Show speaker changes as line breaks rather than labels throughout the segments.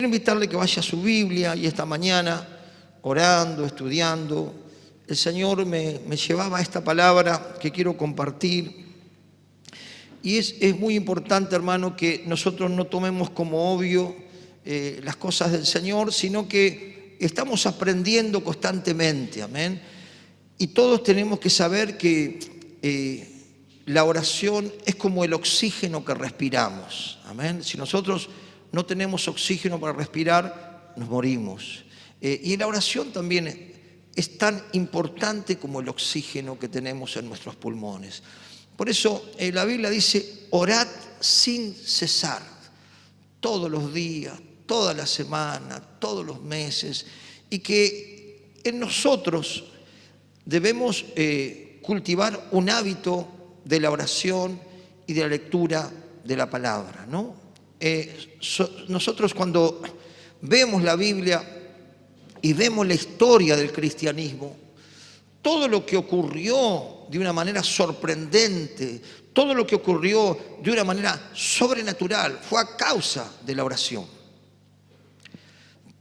Quiero invitarle que vaya a su Biblia y esta mañana, orando, estudiando, el Señor me llevaba a esta palabra que quiero compartir. Y es muy importante, hermano, que nosotros no tomemos como obvio las cosas del Señor, sino que estamos aprendiendo constantemente, amén. Y todos tenemos que saber que la oración es como el oxígeno que respiramos, amén. Si nosotros no tenemos oxígeno para respirar, nos morimos. Y la oración también es tan importante como el oxígeno que tenemos en nuestros pulmones. Por eso la Biblia dice, orad sin cesar, todos los días, toda la semana, todos los meses, y que en nosotros debemos cultivar un hábito de la oración y de la lectura de la palabra, ¿no? Nosotros cuando vemos la Biblia y vemos la historia del cristianismo, todo lo que ocurrió de una manera sorprendente, todo lo que ocurrió de una manera sobrenatural, fue a causa de la oración.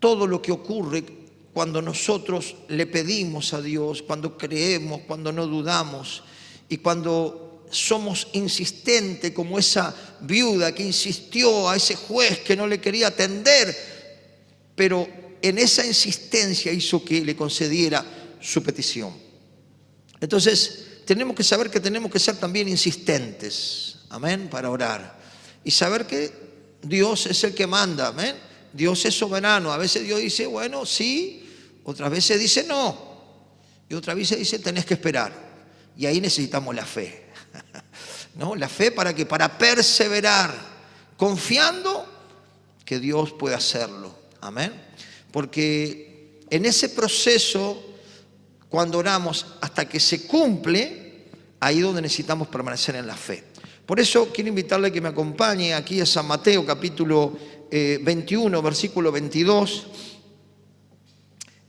Todo lo que ocurre cuando nosotros le pedimos a Dios, cuando creemos, cuando no dudamos y cuando somos insistentes como esa viuda que insistió a ese juez que no le quería atender, pero en esa insistencia hizo que le concediera su petición. Entonces, tenemos que saber que tenemos que ser también insistentes, amén, para orar. Y saber que Dios es el que manda, amén. Dios es soberano. A veces Dios dice, bueno, sí, otras veces dice no. Y otras veces dice, tenés que esperar. Y ahí necesitamos la fe. ¿No? La fe para perseverar, confiando que Dios puede hacerlo, amén. Porque en ese proceso, cuando oramos hasta que se cumple, ahí es donde necesitamos permanecer en la fe. Por eso quiero invitarle a que me acompañe aquí a San Mateo capítulo 21, versículo 22.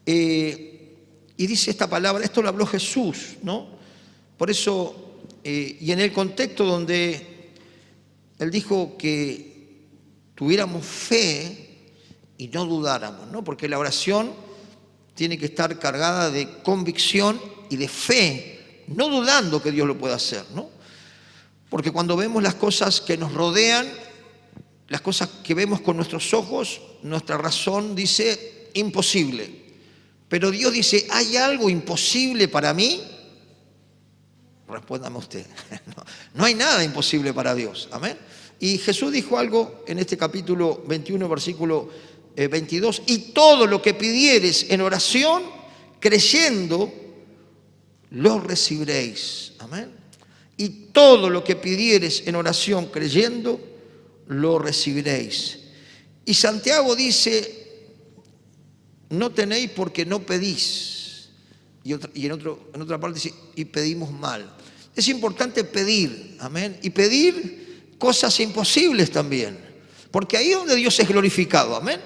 Y dice esta palabra, esto lo habló Jesús, ¿no? Por eso, y en el contexto donde Él dijo que tuviéramos fe y no dudáramos, ¿no? Porque la oración tiene que estar cargada de convicción y de fe, no dudando que Dios lo pueda hacer, ¿no? Porque cuando vemos las cosas que nos rodean, las cosas que vemos con nuestros ojos, nuestra razón dice imposible. Pero Dios dice, ¿hay algo imposible para mí? Respóndame usted. No hay nada imposible para Dios, amén. Y Jesús dijo algo en este capítulo 21, versículo 22, y todo lo que pidieres en oración, creyendo, lo recibiréis, amén. Y todo lo que pidieres en oración, creyendo, lo recibiréis. Y Santiago dice, no tenéis porque no pedís. Y en otra parte dice, y pedimos mal. Es importante pedir, amén, y pedir cosas imposibles también, porque ahí es donde Dios es glorificado, amén.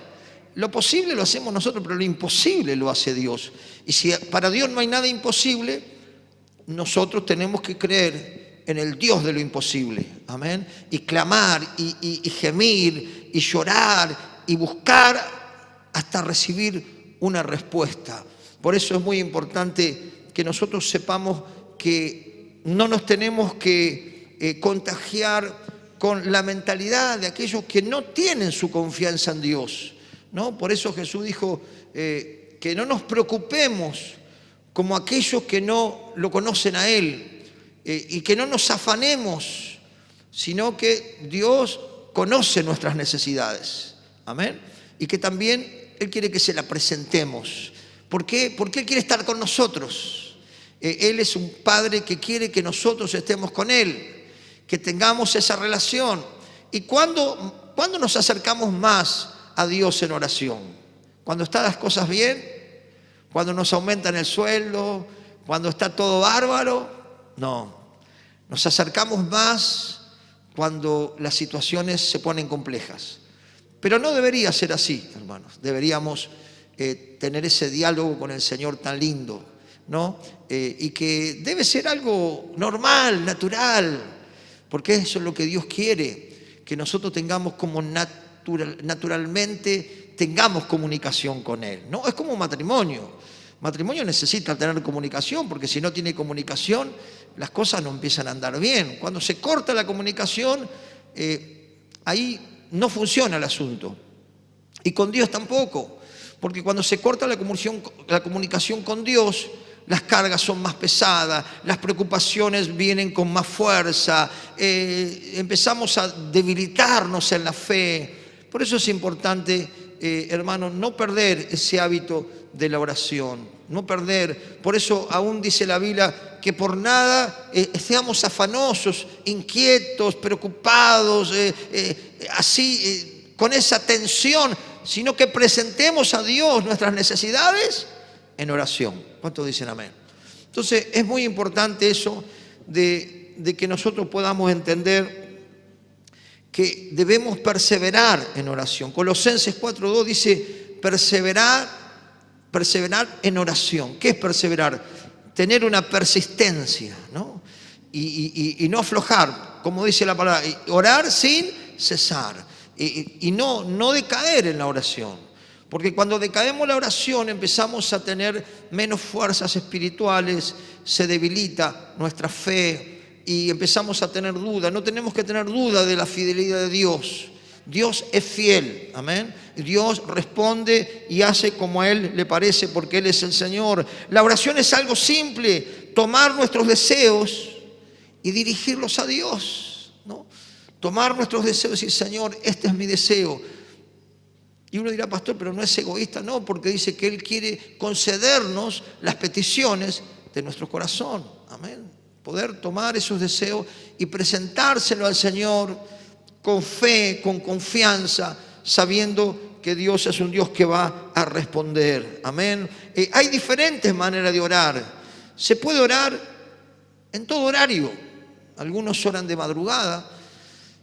Lo posible lo hacemos nosotros, pero lo imposible lo hace Dios. Y si para Dios no hay nada imposible, nosotros tenemos que creer en el Dios de lo imposible, amén, y clamar, y gemir, y llorar, y buscar hasta recibir una respuesta. Por eso es muy importante que nosotros sepamos que no nos tenemos que contagiar con la mentalidad de aquellos que no tienen su confianza en Dios, ¿no? Por eso Jesús dijo que no nos preocupemos como aquellos que no lo conocen a Él y que no nos afanemos, sino que Dios conoce nuestras necesidades, amén, y que también Él quiere que se la presentemos. ¿Por qué? Porque Él quiere estar con nosotros. Él es un Padre que quiere que nosotros estemos con Él, que tengamos esa relación. ¿Y cuándo nos acercamos más a Dios en oración? ¿Cuando están las cosas bien? ¿Cuando nos aumentan el sueldo? ¿Cuando está todo bárbaro? No. Nos acercamos más cuando las situaciones se ponen complejas. Pero no debería ser así, hermanos. Deberíamos tener ese diálogo con el Señor tan lindo, ¿no? Y que debe ser algo normal, natural, porque eso es lo que Dios quiere, que nosotros tengamos como naturalmente tengamos comunicación con Él, ¿no? Es como un matrimonio. Matrimonio necesita tener comunicación, porque si no tiene comunicación, las cosas no empiezan a andar bien. Cuando se corta la comunicación, ahí no funciona el asunto. Y con Dios tampoco, porque cuando se corta la comunicación con Dios, las cargas son más pesadas, las preocupaciones vienen con más fuerza, empezamos a debilitarnos en la fe. Por eso es importante, hermanos, no perder ese hábito de la oración, no perder. Por eso aún dice la Biblia que por nada seamos afanosos, inquietos, preocupados, con esa tensión, sino que presentemos a Dios nuestras necesidades en oración. ¿Cuántos dicen amén? Entonces es muy importante eso de que nosotros podamos entender que debemos perseverar en oración. Colosenses 4:2 dice, perseverar en oración. ¿Qué es perseverar? Tener una persistencia, ¿no? Y no aflojar, como dice la palabra, orar sin cesar. Y no decaer en la oración. Porque cuando decaemos en la oración empezamos a tener menos fuerzas espirituales, se debilita nuestra fe y empezamos a tener duda. No tenemos que tener duda de la fidelidad de Dios. Dios es fiel, amén. Dios responde y hace como a Él le parece, porque Él es el Señor. La oración es algo simple, tomar nuestros deseos y dirigirlos a Dios, ¿no? Tomar nuestros deseos y decir, Señor, este es mi deseo. Y uno dirá, pastor, pero no es egoísta. No, porque dice que Él quiere concedernos las peticiones de nuestro corazón. Amén. Poder tomar esos deseos y presentárselo al Señor con fe, con confianza, sabiendo que Dios es un Dios que va a responder. Amén. Hay diferentes maneras de orar. Se puede orar en todo horario. Algunos oran de madrugada,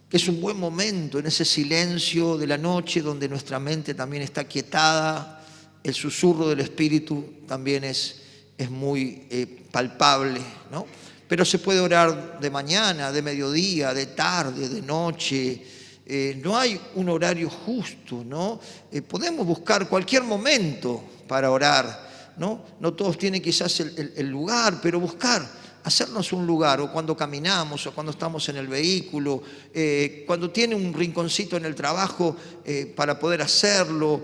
que es un buen momento en ese silencio de la noche donde nuestra mente también está quietada. El susurro del Espíritu también es muy palpable, ¿no? Pero se puede orar de mañana, de mediodía, de tarde, de noche. No hay un horario justo, ¿no? Podemos buscar cualquier momento para orar, ¿no? No todos tienen quizás el lugar, pero buscar, hacernos un lugar, o cuando caminamos, o cuando estamos en el vehículo, cuando tiene un rinconcito en el trabajo para poder hacerlo.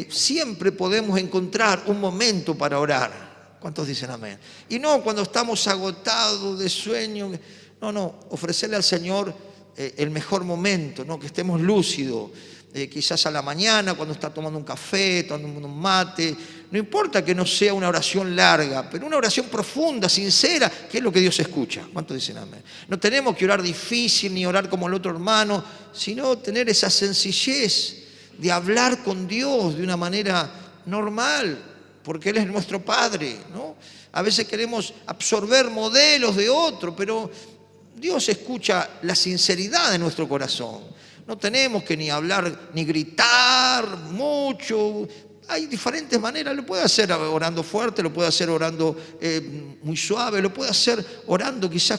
Siempre podemos encontrar un momento para orar. ¿Cuántos dicen amén? Y no cuando estamos agotados de sueño. No, ofrecerle al Señor el mejor momento, ¿no? Que estemos lúcidos. Quizás a la mañana, cuando está tomando un café, tomando un mate. No importa que no sea una oración larga, pero una oración profunda, sincera, que es lo que Dios escucha. ¿Cuántos dicen amén? No tenemos que orar difícil ni orar como el otro hermano, sino tener esa sencillez de hablar con Dios de una manera normal, porque Él es nuestro Padre, ¿no? A veces queremos absorber modelos de otro, pero Dios escucha la sinceridad de nuestro corazón. No tenemos que ni hablar, ni gritar mucho. Hay diferentes maneras. Lo puede hacer orando fuerte, lo puede hacer orando muy suave, lo puede hacer orando quizás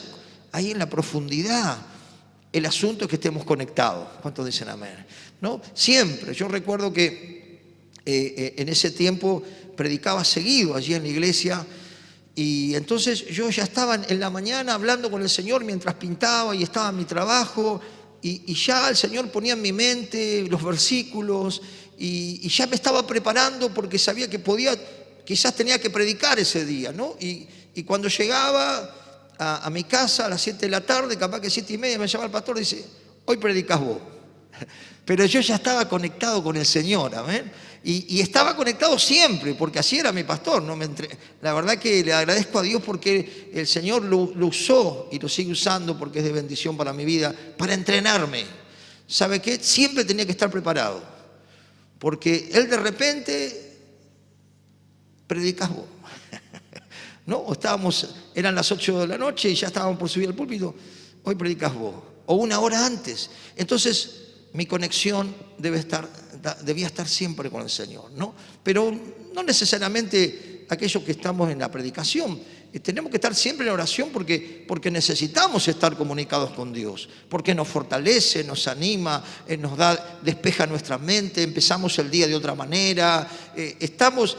ahí en la profundidad. El asunto es que estemos conectados. ¿Cuántos dicen amén? ¿No? Siempre. Yo recuerdo que en ese tiempo predicaba seguido allí en la iglesia. Y entonces yo ya estaba en la mañana hablando con el Señor mientras pintaba y estaba en mi trabajo. Y ya el Señor ponía en mi mente los versículos y ya me estaba preparando porque sabía que quizás tenía que predicar ese día, ¿no? Y cuando llegaba a mi casa a las 7 de la tarde, capaz que 7:30, me llama el pastor y dice, hoy predicas vos. Pero yo ya estaba conectado con el Señor, amén. Y estaba conectado siempre, porque así era mi pastor. La verdad que le agradezco a Dios porque el Señor lo usó y lo sigue usando porque es de bendición para mi vida, para entrenarme. ¿Sabe qué? Siempre tenía que estar preparado, porque Él de repente, predicas vos. ¿No? Eran las 8 de la noche y ya estábamos por subir al púlpito, hoy predicas vos. O una hora antes. Entonces, mi conexión debía estar siempre con el Señor, ¿no? Pero no necesariamente aquellos que estamos en la predicación. Tenemos que estar siempre en oración porque necesitamos estar comunicados con Dios, porque nos fortalece, nos anima, despeja nuestra mente, empezamos el día de otra manera, estamos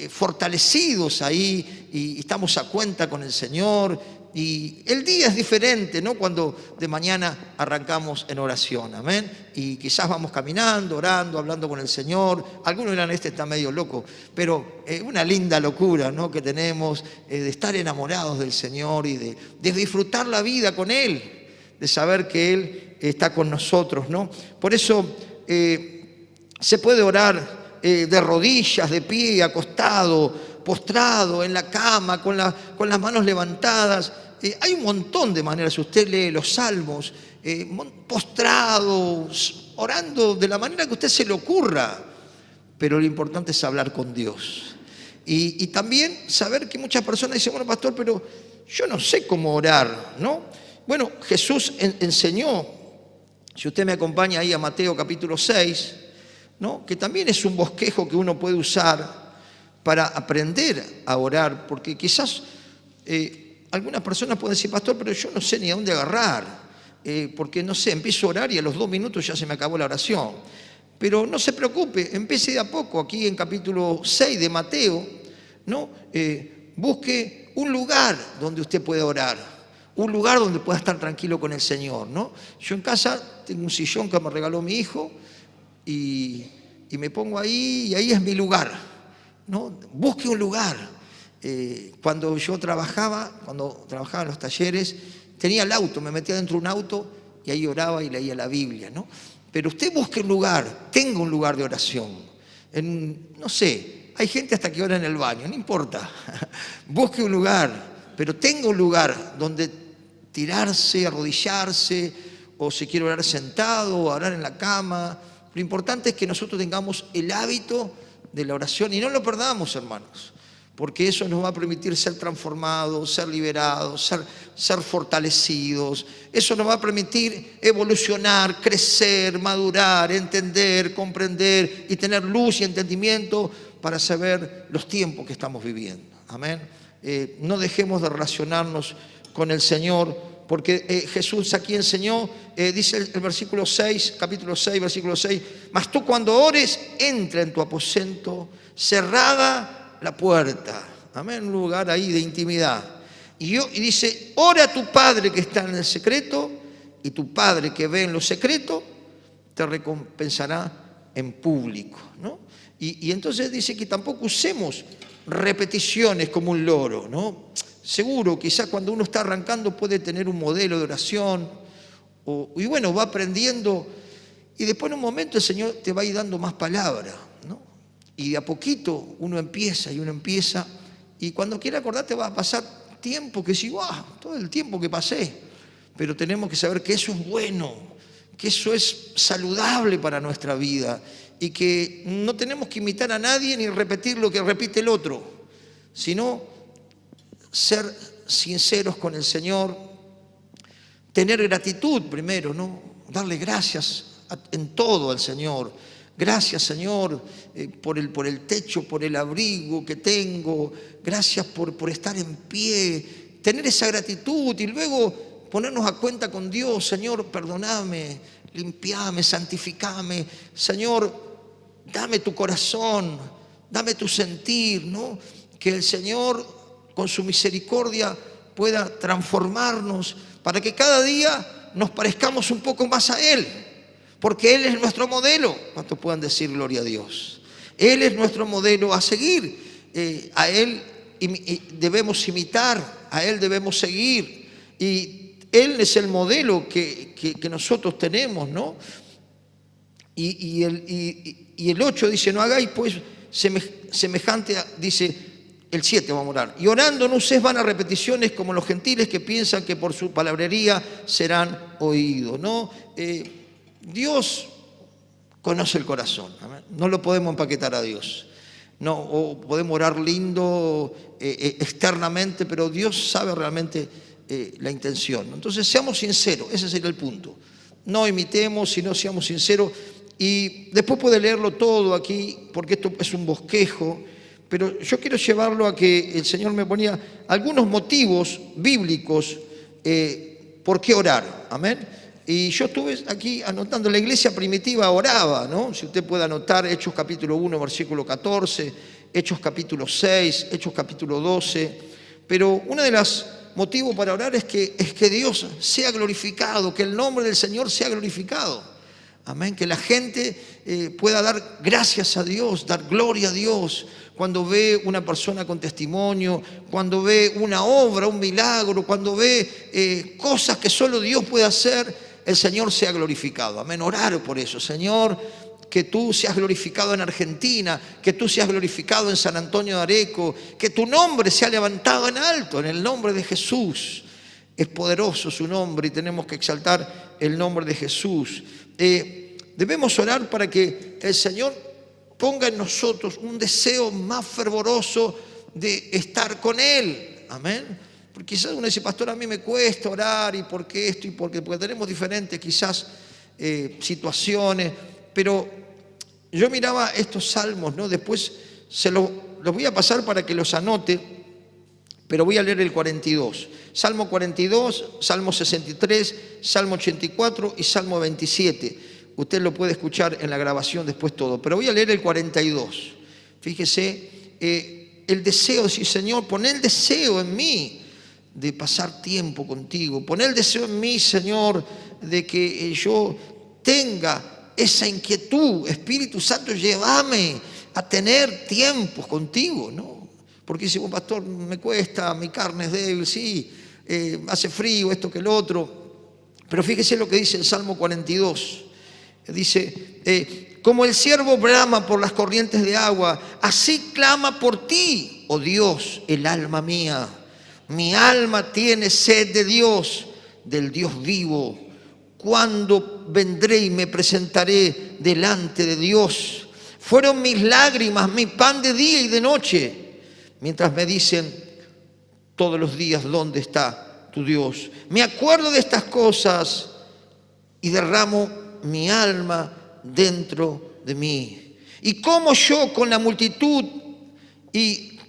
fortalecidos ahí y estamos a cuenta con el Señor. Y el día es diferente, ¿no? Cuando de mañana arrancamos en oración, amén. Y quizás vamos caminando, orando, hablando con el Señor. Algunos dirán, este está medio loco, pero una linda locura, ¿no? Que tenemos de estar enamorados del Señor y de disfrutar la vida con Él, de saber que Él está con nosotros, ¿no? Por eso se puede orar de rodillas, de pie, acostado, postrado, en la cama, con las manos levantadas. Hay un montón de maneras. Si usted lee los salmos, postrado, orando de la manera que a usted se le ocurra. Pero lo importante es hablar con Dios. Y también saber que muchas personas dicen, bueno, pastor, pero yo no sé cómo orar, ¿no? Bueno, Jesús enseñó, si usted me acompaña ahí a Mateo capítulo 6, ¿no? Que también es un bosquejo que uno puede usar para aprender a orar, porque quizás algunas personas pueden decir, pastor, pero yo no sé ni a dónde agarrar, porque no sé, empiezo a orar y a los 2 minutos ya se me acabó la oración. Pero no se preocupe, empiece de a poco. Aquí en capítulo 6 de Mateo, ¿no? Busque un lugar donde usted pueda orar, un lugar donde pueda estar tranquilo con el Señor, ¿no? Yo en casa tengo un sillón que me regaló mi hijo y me pongo ahí y ahí es mi lugar, ¿no? Busque un lugar. Cuando trabajaba en los talleres, tenía el auto, me metía dentro de un auto y ahí oraba y leía la Biblia, ¿no? Pero usted busque un lugar, tenga un lugar de oración. No sé, hay gente hasta que ora en el baño, no importa. Busque un lugar, pero tenga un lugar donde tirarse, arrodillarse, o si quiere orar sentado, o orar en la cama. Lo importante es que nosotros tengamos el hábito de la oración y no lo perdamos, hermanos, porque eso nos va a permitir ser transformados, ser liberados, ser fortalecidos. Eso nos va a permitir evolucionar, crecer, madurar, entender, comprender y tener luz y entendimiento para saber los tiempos que estamos viviendo. Amén. No dejemos de relacionarnos con el Señor, porque Jesús aquí enseñó, dice el versículo 6, capítulo 6, versículo 6, mas tú cuando ores, entra en tu aposento, cerrada la puerta, amén, un lugar ahí de intimidad. Y dice, ora a tu Padre que está en el secreto, y tu Padre que ve en lo secreto, te recompensará en público, ¿no? Y entonces dice que tampoco usemos repeticiones como un loro, ¿no? Seguro, quizás cuando uno está arrancando puede tener un modelo de oración, y bueno, va aprendiendo, y después en un momento el Señor te va a ir dando más palabra, ¿no? Y de a poquito uno empieza, y cuando quiera acordarte va a pasar tiempo que si, wow, todo el tiempo que pasé. Pero tenemos que saber que eso es bueno, que eso es saludable para nuestra vida, y que no tenemos que imitar a nadie ni repetir lo que repite el otro, sino ser sinceros con el Señor, tener gratitud primero, ¿no? Darle gracias en todo al Señor. Gracias, Señor, por el techo, por el abrigo que tengo. Gracias por estar en pie. Tener esa gratitud y luego ponernos a cuenta con Dios. Señor, perdóname, limpiame, santificame. Señor, dame tu corazón, dame tu sentir, ¿no? Que el Señor, con su misericordia, pueda transformarnos para que cada día nos parezcamos un poco más a Él. Porque Él es nuestro modelo. ¿Cuántos puedan decir gloria a Dios? Él es nuestro modelo a seguir. A Él debemos imitar, a Él debemos seguir. Y Él es el modelo que nosotros tenemos, ¿no? Y el 8 dice, no hagáis pues semejante, dice el 7, vamos a orar. Y orando no uséis vanas repeticiones como los gentiles que piensan que por su palabrería serán oídos, ¿no? Dios conoce el corazón, ¿amén? No lo podemos empaquetar a Dios. No, o podemos orar lindo externamente, pero Dios sabe realmente la intención. Entonces seamos sinceros, ese sería el punto. No imitemos, sino seamos sinceros. Y después puede leerlo todo aquí, porque esto es un bosquejo, pero yo quiero llevarlo a que el Señor me ponía algunos motivos bíblicos por qué orar. Amén. Y yo estuve aquí anotando, la iglesia primitiva oraba, ¿no? Si usted puede anotar Hechos capítulo 1, versículo 14, Hechos capítulo 6, Hechos capítulo 12. Pero uno de los motivos para orar es que Dios sea glorificado, que el nombre del Señor sea glorificado. Amén. Que la gente pueda dar gracias a Dios, dar gloria a Dios. Cuando ve una persona con testimonio, cuando ve una obra, un milagro, cuando ve cosas que solo Dios puede hacer, el Señor sea glorificado. Amén. Orar por eso. Señor, que tú seas glorificado en Argentina, que tú seas glorificado en San Antonio de Areco, que tu nombre sea levantado en alto, en el nombre de Jesús. Es poderoso su nombre y tenemos que exaltar el nombre de Jesús. Debemos orar para que el Señor ponga en nosotros un deseo más fervoroso de estar con Él. Amén. Porque quizás uno dice, pastor, a mí me cuesta orar, y por qué esto, y porque tenemos diferentes quizás situaciones, pero yo miraba estos salmos, ¿no? Después los voy a pasar para que los anote, pero voy a leer el 42. Salmo 42, Salmo 63, Salmo 84 y Salmo 27. Usted lo puede escuchar en la grabación después todo, pero voy a leer el 42. Fíjese, el deseo, decir, Señor, pon el deseo en mí de pasar tiempo contigo. Pon el deseo en mí, Señor, de que yo tenga esa inquietud. Espíritu Santo, llévame a tener tiempos contigo, ¿no? Porque dice, pastor, me cuesta, mi carne es débil, sí, hace frío, esto que el otro. Pero fíjese lo que dice el Salmo 42. Dice, como el ciervo brama por las corrientes de agua, así clama por ti, oh Dios, el alma mía. Mi alma tiene sed de Dios, del Dios vivo. ¿Cuándo vendré y me presentaré delante de Dios? Fueron mis lágrimas, mi pan de día y de noche, mientras me dicen todos los días, ¿dónde está tu Dios? Me acuerdo de estas cosas y derramo mi alma dentro de mí. Y como yo con la multitud y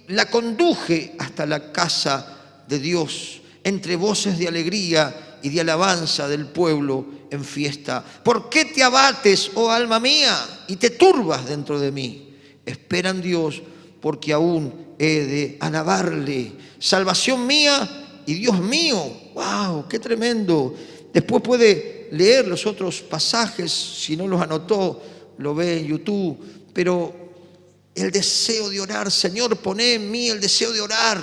la conduje hasta la casa de Dios, entre voces de alegría y de alabanza del pueblo en fiesta. ¿Por qué te abates, oh alma mía, y te turbas dentro de mí? Espera en Dios, porque aún he de alabarle. Salvación mía y Dios mío. ¡Wow! ¡Qué tremendo! Después puede leer los otros pasajes, si no los anotó, lo ve en YouTube, pero el deseo de orar, Señor, poné en mí el deseo de orar,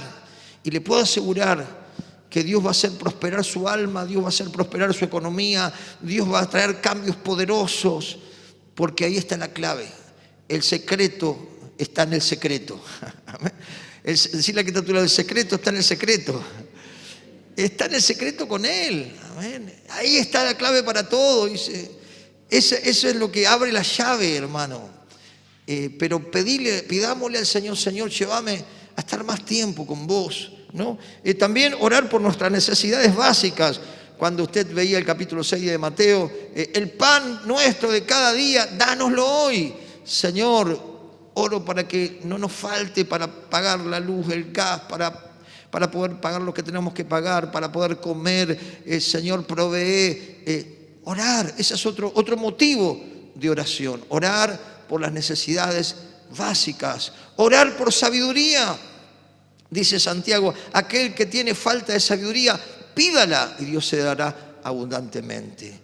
y le puedo asegurar que Dios va a hacer prosperar su alma, Dios va a hacer prosperar su economía, Dios va a traer cambios poderosos, porque ahí está la clave. El secreto está en el secreto. Decir la escritura, el secreto está en el secreto. Está en el secreto con Él. Amén. Ahí está la clave para todo. Dice, eso es lo que abre la llave, hermano. Pero pidámosle al Señor, Señor, llévame a estar más tiempo con vos, ¿no? También orar por nuestras necesidades básicas. Cuando usted veía el capítulo 6 de Mateo, el pan nuestro de cada día, dánoslo hoy. Señor, oro para que no nos falte para pagar la luz, el gas, para poder pagar lo que tenemos que pagar, para poder comer. Señor, provee. Orar, ese es otro motivo de oración. Orar por las necesidades básicas. Orar por sabiduría. Dice Santiago, aquel que tiene falta de sabiduría, pídala y Dios se dará abundantemente.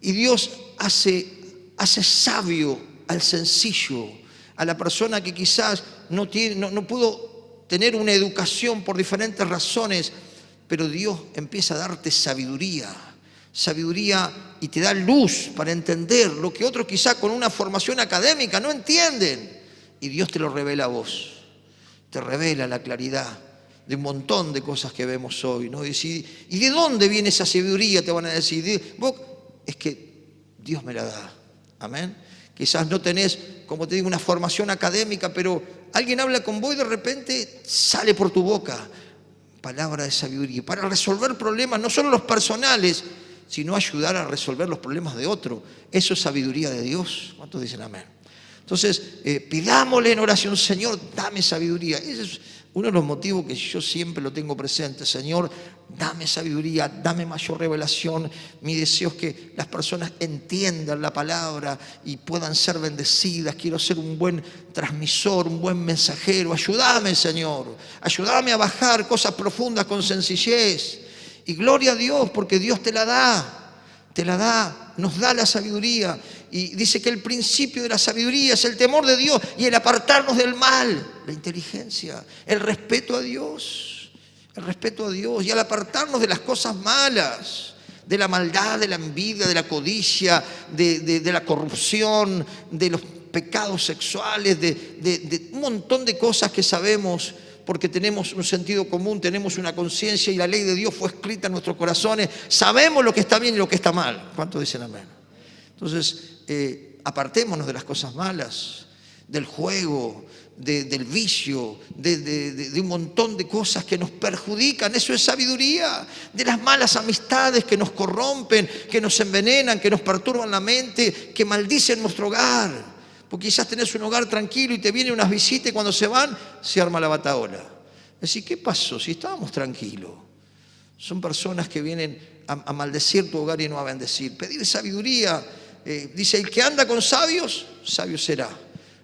Y Dios hace sabio al sencillo, a la persona que quizás no pudo tener una educación por diferentes razones, pero Dios empieza a darte sabiduría y te da luz para entender lo que otros quizás con una formación académica no entienden, y Dios te lo revela a vos, te revela la claridad de un montón de cosas que vemos hoy, ¿no? ¿Y de dónde viene esa sabiduría? Te van a decir, vos, es que Dios me la da, amén. Quizás no tenés, como te digo, una formación académica, pero alguien habla con vos y de repente sale por tu boca palabra de sabiduría para resolver problemas, no solo los personales, sino ayudar a resolver los problemas de otro. Eso es sabiduría de Dios. ¿Cuántos dicen amén? Entonces, pidámosle en oración, Señor, dame sabiduría. Ese es uno de los motivos que yo siempre lo tengo presente. Señor, dame sabiduría, dame mayor revelación. Mi deseo es que las personas entiendan la palabra y puedan ser bendecidas. Quiero ser un buen transmisor, un buen mensajero. Ayúdame, Señor. Ayúdame a bajar cosas profundas con sencillez. Y gloria a Dios, porque Dios te la da. Te la da, nos da la sabiduría. Y dice que el principio de la sabiduría es el temor de Dios y el apartarnos del mal, la inteligencia, el respeto a Dios. El respeto a Dios. Y al apartarnos de las cosas malas, de la maldad, de la envidia, de la codicia, de la corrupción, de los pecados sexuales, de un montón de cosas que sabemos, porque tenemos un sentido común, tenemos una conciencia y la ley de Dios fue escrita en nuestros corazones. Sabemos lo que está bien y lo que está mal. ¿Cuántos dicen amén? Entonces, apartémonos de las cosas malas, del juego, del vicio, de un montón de cosas que nos perjudican. Eso es sabiduría. De las malas amistades que nos corrompen, que nos envenenan, que nos perturban la mente, que maldicen nuestro hogar. Porque quizás tenés un hogar tranquilo y te vienen unas visitas y cuando se van, se arma la batahola. Es decir, ¿qué pasó? Si estábamos tranquilos. Son personas que vienen a maldecir tu hogar y no a bendecir. Pedir sabiduría. Dice, el que anda con sabios, sabio será.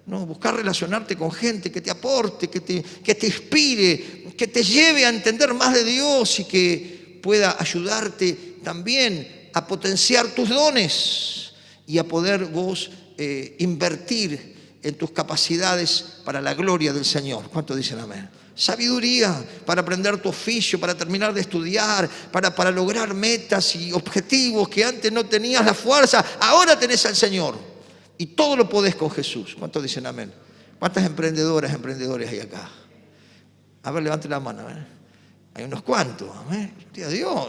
¿No? Buscar relacionarte con gente que te aporte, que te inspire, que te lleve a entender más de Dios y que pueda ayudarte también a potenciar tus dones y a poder vos invertir en tus capacidades para la gloria del Señor. ¿Cuántos dicen amén? Sabiduría para aprender tu oficio, para terminar de estudiar, para lograr metas y objetivos que antes no tenías la fuerza, ahora tenés al Señor. Y todo lo podés con Jesús. ¿Cuántos dicen amén? ¿Cuántas emprendedoras, emprendedores hay acá? A ver, levante la mano. Hay unos cuantos. Amén. Gloria a Dios.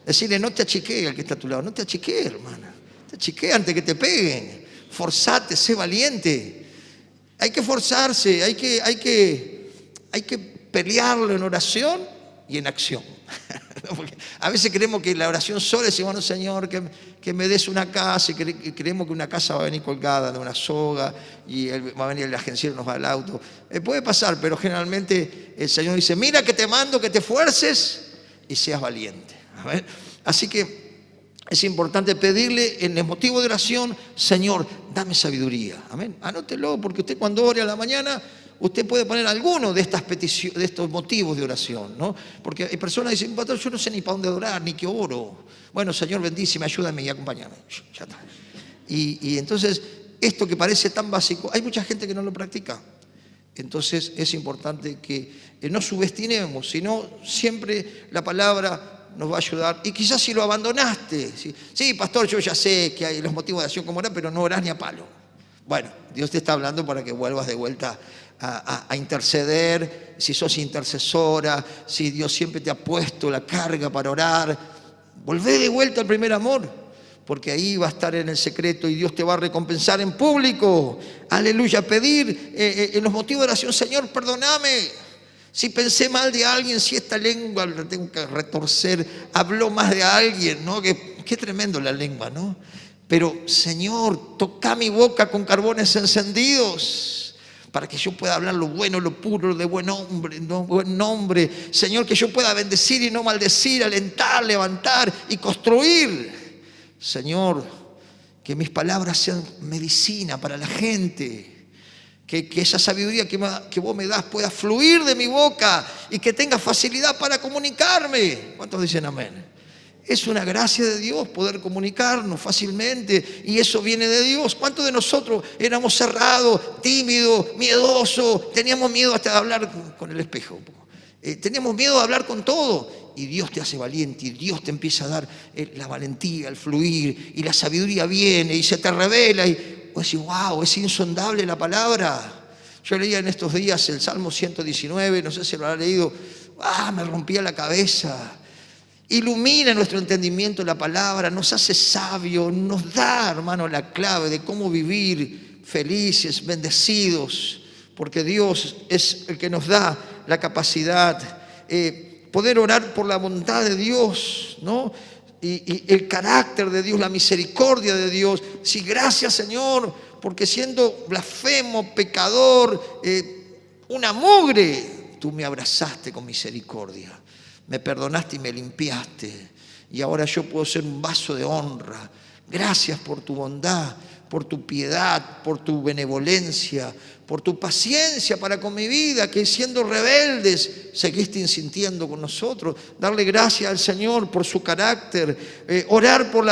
Decirle, no te achiqué al que está a tu lado. No te achiqué, hermana. Te achiqué antes que te peguen. Forzate, sé valiente. Hay que forzarse, hay que pelearlo en oración y en acción. Porque a veces creemos que la oración sola es decir, bueno, Señor, que me des una casa, y creemos que una casa va a venir colgada de una soga y va a venir el agenciero y nos va al auto. Puede pasar, pero generalmente el Señor dice, mira que te mando que te esfuerces y seas valiente. Así que es importante pedirle en el motivo de oración, Señor, dame sabiduría. Amén. Anótelo, porque usted cuando ore a la mañana, usted puede poner alguno de estas peticiones, de estos motivos de oración, ¿no? Porque hay personas que dicen, pastor, yo no sé ni para dónde orar, ni qué oro. Bueno, Señor, bendíceme, ayúdame y acompáñame. Ya está. Y entonces, esto que parece tan básico, hay mucha gente que no lo practica. Entonces, es importante que no subestimemos, sino siempre la palabra nos va a ayudar. Y quizás si lo abandonaste, sí, pastor, yo ya sé que hay los motivos de acción como orar, pero no orás ni a palo. Bueno, Dios te está hablando para que vuelvas de vuelta a interceder, si sos intercesora, si Dios siempre te ha puesto la carga para orar, volvé de vuelta al primer amor, porque ahí va a estar en el secreto y Dios te va a recompensar en público. Aleluya, pedir en los motivos de oración, Señor, perdóname. Si pensé mal de alguien, si esta lengua la tengo que retorcer, habló más de alguien, ¿no? Qué tremendo la lengua, ¿no? Pero, Señor, toca mi boca con carbones encendidos para que yo pueda hablar lo bueno, lo puro, lo de buen nombre. Señor, que yo pueda bendecir y no maldecir, alentar, levantar y construir. Señor, que mis palabras sean medicina para la gente. Que esa sabiduría que vos me das pueda fluir de mi boca y que tenga facilidad para comunicarme. ¿Cuántos dicen amén? Es una gracia de Dios poder comunicarnos fácilmente y eso viene de Dios. ¿Cuántos de nosotros éramos cerrados, tímidos, miedosos? Teníamos miedo hasta de hablar con el espejo. Teníamos miedo de hablar con todo y Dios te hace valiente y Dios te empieza a dar la valentía, el fluir y la sabiduría viene y se te revela y vos decís, wow, es insondable la palabra. Yo leía en estos días el Salmo 119, no sé si lo habrá leído, me rompía la cabeza. Ilumina nuestro entendimiento la palabra, nos hace sabios, nos da, hermano, la clave de cómo vivir felices, bendecidos, porque Dios es el que nos da la capacidad. Poder orar por la bondad de Dios, ¿no? Y el carácter de Dios, la misericordia de Dios. Sí, gracias, Señor, porque siendo blasfemo, pecador, una mugre, tú me abrazaste con misericordia, me perdonaste y me limpiaste, y ahora yo puedo ser un vaso de honra. Gracias por tu bondad, por tu piedad, por tu benevolencia, por tu paciencia para con mi vida, que siendo rebeldes seguiste insistiendo con nosotros. Darle gracias al Señor por su carácter, orar por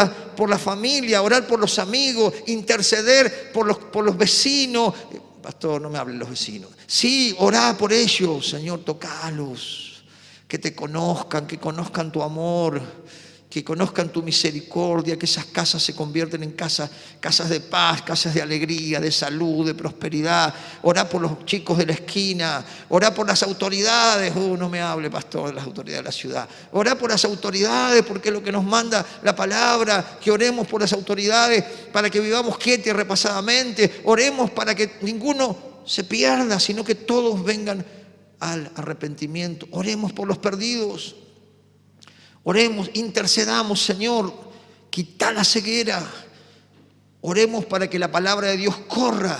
la familia, orar por los amigos, interceder por los vecinos. Pastor, no me hablen los vecinos. Sí, orá por ellos, Señor, tocalos, que te conozcan, que conozcan tu amor, que conozcan tu misericordia, que esas casas se convierten en casas de paz, casas de alegría, de salud, de prosperidad. Orá por los chicos de la esquina, orá por las autoridades. No me hable, pastor, de las autoridades de la ciudad. Orá por las autoridades, porque es lo que nos manda la palabra, que oremos por las autoridades para que vivamos quietos y repasadamente. Oremos para que ninguno se pierda, sino que todos vengan al arrepentimiento. Oremos por los perdidos. Oremos, intercedamos, Señor, quita la ceguera. Oremos para que la palabra de Dios corra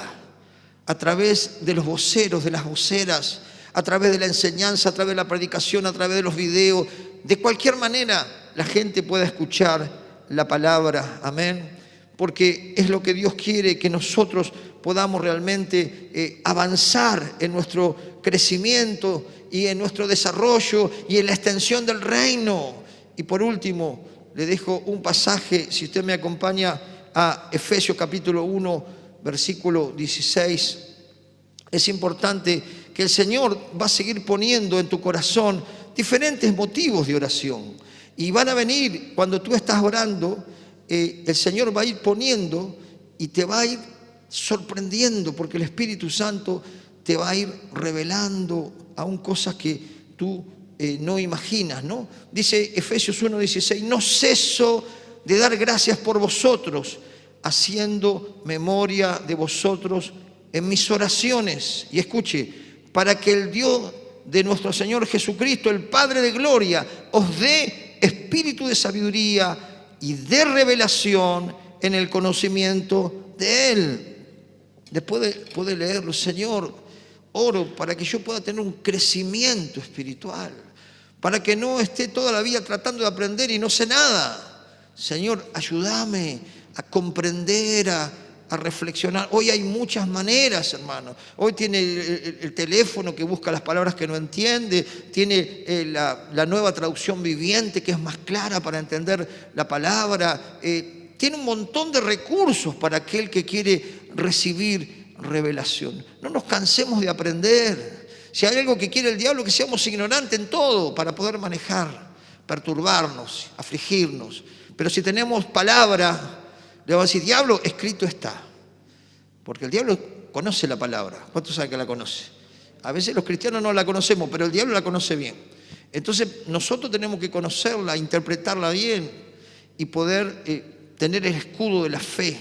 a través de los voceros, de las voceras, a través de la enseñanza, a través de la predicación, a través de los videos. De cualquier manera la gente pueda escuchar la palabra, amén. Porque es lo que Dios quiere, que nosotros podamos realmente avanzar en nuestro crecimiento y en nuestro desarrollo y en la extensión del reino. Y por último, le dejo un pasaje, si usted me acompaña a Efesios capítulo 1, versículo 16. Es importante que el Señor va a seguir poniendo en tu corazón diferentes motivos de oración. Y van a venir, cuando tú estás orando, el Señor va a ir poniendo y te va a ir sorprendiendo, porque el Espíritu Santo te va a ir revelando aún cosas que tú no imaginas, ¿no? Dice Efesios 1:16, no ceso de dar gracias por vosotros, haciendo memoria de vosotros en mis oraciones. Y escuche, para que el Dios de nuestro Señor Jesucristo, el Padre de gloria, os dé espíritu de sabiduría y de revelación en el conocimiento de Él. Después puede leerlo, Señor, oro para que yo pueda tener un crecimiento espiritual, para que no esté toda la vida tratando de aprender y no sé nada. Señor, ayúdame a comprender, a reflexionar. Hoy hay muchas maneras, hermano. Hoy tiene el teléfono que busca las palabras que no entiende, tiene la nueva traducción viviente que es más clara para entender la palabra. Tiene un montón de recursos para aquel que quiere recibir revelación. No nos cansemos de aprender. Si hay algo que quiere el diablo, que seamos ignorantes en todo para poder manejar, perturbarnos, afligirnos. Pero si tenemos palabra, le vamos a decir, diablo, escrito está. Porque el diablo conoce la palabra. ¿Cuántos saben que la conoce? A veces los cristianos no la conocemos, pero el diablo la conoce bien. Entonces nosotros tenemos que conocerla, interpretarla bien y poder tener el escudo de la fe.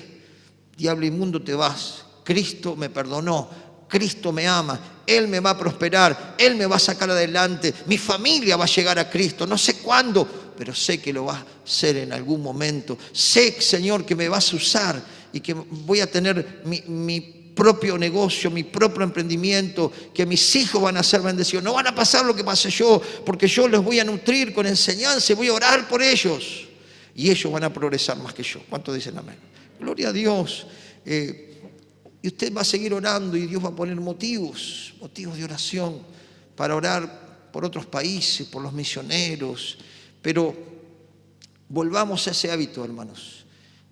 Diablo inmundo, te vas. Cristo me perdonó. Cristo me ama, Él me va a prosperar, Él me va a sacar adelante, mi familia va a llegar a Cristo, no sé cuándo, pero sé que lo va a hacer en algún momento. Sé, Señor, que me vas a usar y que voy a tener mi propio negocio, mi propio emprendimiento, que mis hijos van a ser bendecidos. No van a pasar lo que pasé yo, porque yo los voy a nutrir con enseñanza y voy a orar por ellos. Y ellos van a progresar más que yo. ¿Cuántos dicen amén? Gloria a Dios. Y usted va a seguir orando y Dios va a poner motivos de oración para orar por otros países, por los misioneros. Pero volvamos a ese hábito, hermanos,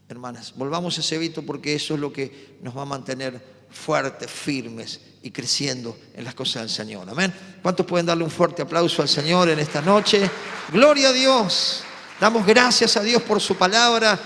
hermanas. Volvamos a ese hábito, porque eso es lo que nos va a mantener fuertes, firmes y creciendo en las cosas del Señor. Amén. ¿Cuántos pueden darle un fuerte aplauso al Señor en esta noche? Gloria a Dios. Damos gracias a Dios por su palabra.